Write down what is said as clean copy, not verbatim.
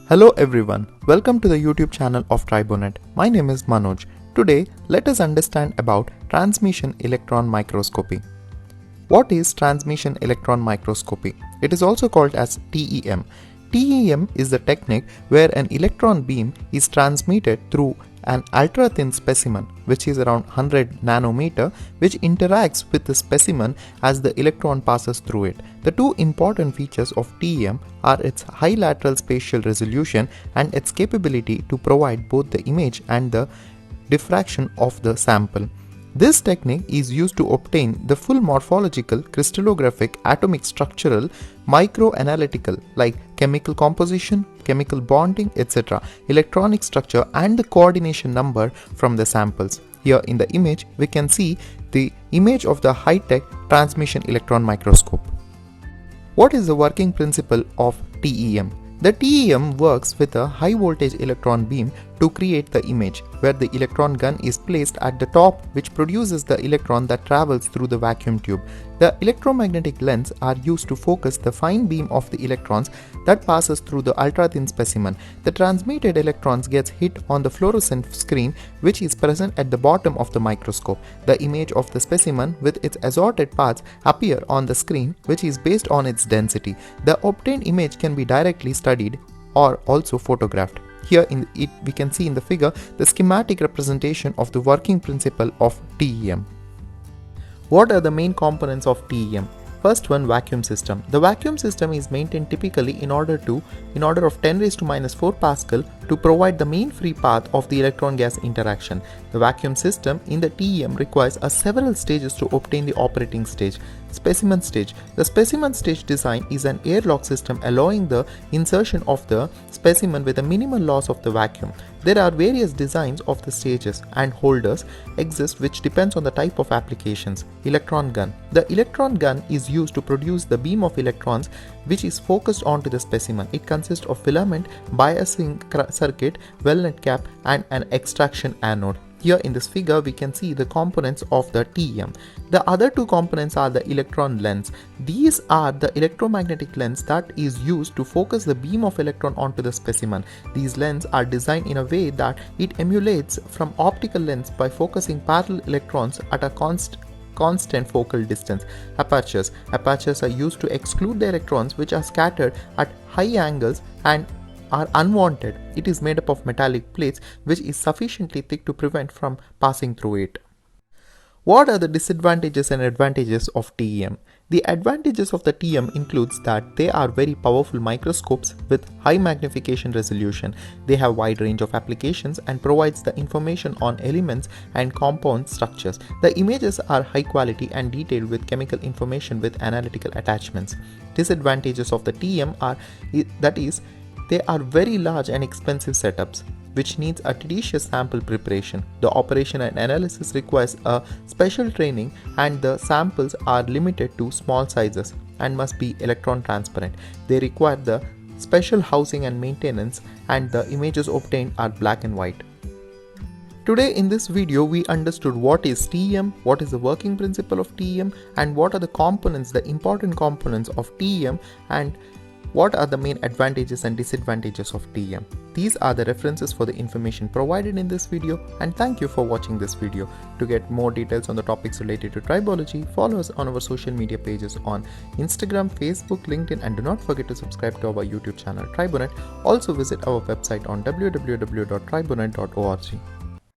Hello everyone, welcome to the YouTube channel of Tribonet. My name is Manoj. Today, let us understand about transmission electron microscopy. What is transmission electron microscopy? It is also called as TEM. TEM is the technique where an electron beam is transmitted through an ultra-thin specimen, which is around 100 nanometer, which interacts with the specimen as the electron passes through it. The two important features of TEM are its high lateral spatial resolution and its capability to provide both the image and the diffraction of the sample. This technique is used to obtain the full morphological, crystallographic, atomic structural, microanalytical like chemical composition, chemical bonding, etc., electronic structure and the coordination number from the samples. Here in the image, we can see the image of the high-tech transmission electron microscope. What is the working principle of TEM? The TEM works with a high voltage electron beam to create the image, where the electron gun is placed at the top, which produces the electron that travels through the vacuum tube. The electromagnetic lens are used to focus the fine beam of the electrons that passes through the ultra-thin specimen. The transmitted electrons gets hit on the fluorescent screen, which is present at the bottom of the microscope. The image of the specimen with its assorted parts appear on the screen, which is based on its density. The obtained image can be directly studied or also photographed. Here we can see in the figure the schematic representation of the working principle of TEM. What are the main components of TEM? First one, vacuum system. The vacuum system is maintained typically in order of 10 raised to minus 4 Pascal to provide the main free path of the electron-gas interaction. The vacuum system in the TEM requires several stages to obtain the operating stage. Specimen stage. The specimen stage design is an airlock system allowing the insertion of the specimen with a minimal loss of the vacuum. There are various designs of the stages and holders exist which depends on the type of applications. Electron gun. The electron gun is used to produce the beam of electrons which is focused onto the specimen. It consists of filament, biasing circuit, well-nut cap and an extraction anode. Here in this figure we can see the components of the TEM. The other two components are the electron lens. These are the electromagnetic lens that is used to focus the beam of electron onto the specimen. These lenses are designed in a way that it emulates from optical lens by focusing parallel electrons at a constant focal distance. Apertures. Apertures are used to exclude the electrons which are scattered at high angles and are unwanted. It is made up of metallic plates which is sufficiently thick to prevent from passing through it. What are the disadvantages and advantages of TEM? The advantages of the TEM includes that they are very powerful microscopes with high magnification resolution. They have wide range of applications and provides the information on elements and compound structures. The images are high quality and detailed with chemical information with analytical attachments. Disadvantages of the TEM are they are very large and expensive setups, which needs a tedious sample preparation. The operation and analysis requires a special training and the samples are limited to small sizes and must be electron transparent. They require the special housing and maintenance and the images obtained are black and white. Today in this video we understood what is TEM, what is the working principle of TEM and what are the components, the important components of TEM and what are the main advantages and disadvantages of TEM. These are the references for the information provided in this video and thank you for watching this video. To get more details on the topics related to tribology, follow us on our social media pages on Instagram, Facebook, LinkedIn and do not forget to subscribe to our YouTube channel Tribonet. Also visit our website on www.tribonet.org.